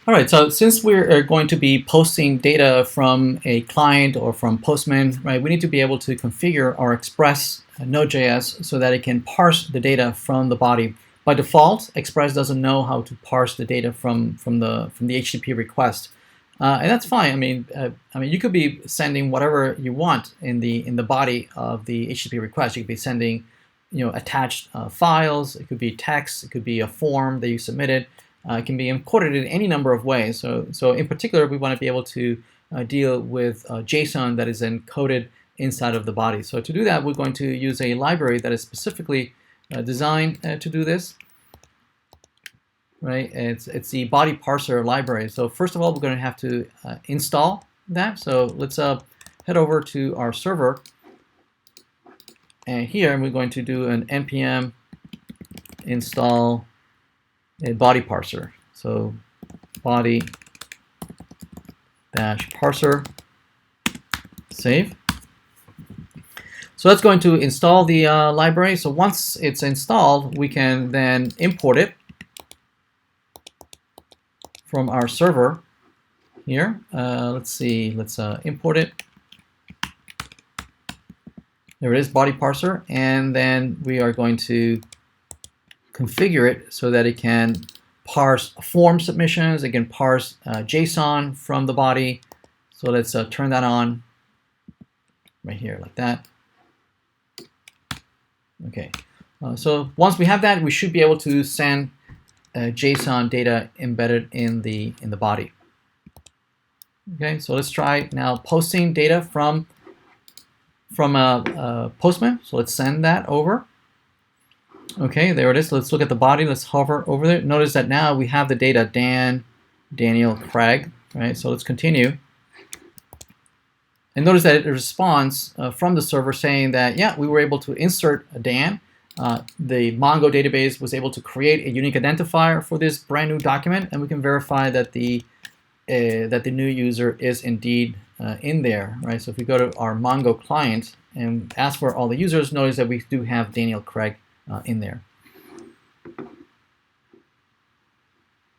All right, so since we're going to be posting data from a client or from Postman, right, we need to be able to configure our Express Node.js so that it can parse the data from the body. By default, Express doesn't know how to parse the data from the HTTP request, and that's fine. I mean, you could be sending whatever you want in the body of the HTTP request. You could be sending, attached files. It could be text. It could be a form that you submitted. It can be encoded in any number of ways. So in particular, we want to be able to deal with JSON that is encoded inside of the body. So to do that, we're going to use a library that is specifically designed to do this. Right? It's the body parser library. So first of all, we're going to have to install that. So let's head over to our server. And here we're going to do an npm install a body parser. So body dash parser, save. So that's going to install the library. So once it's installed, we can then import it from our server here. Let's see, let's import it. There it is, body parser. And then we are going to configure it so that it can parse form submissions. It can parse JSON from the body. So let's turn that on right here like that. Okay. So once we have that, we should be able to send JSON data embedded in the body. Okay. So let's try now posting data from Postman. So let's send that over. Okay, there it is. Let's look at the body. Let's hover over there. Notice that now we have the data Dan, Daniel, Craig. Right. So let's continue. And notice that it responds from the server saying that, yeah, we were able to insert a Dan. The Mongo database was able to create a unique identifier for this brand new document, and we can verify that the new user is indeed in there. Right. So if we go to our Mongo client and ask for all the users, notice that we do have Daniel Craig in there.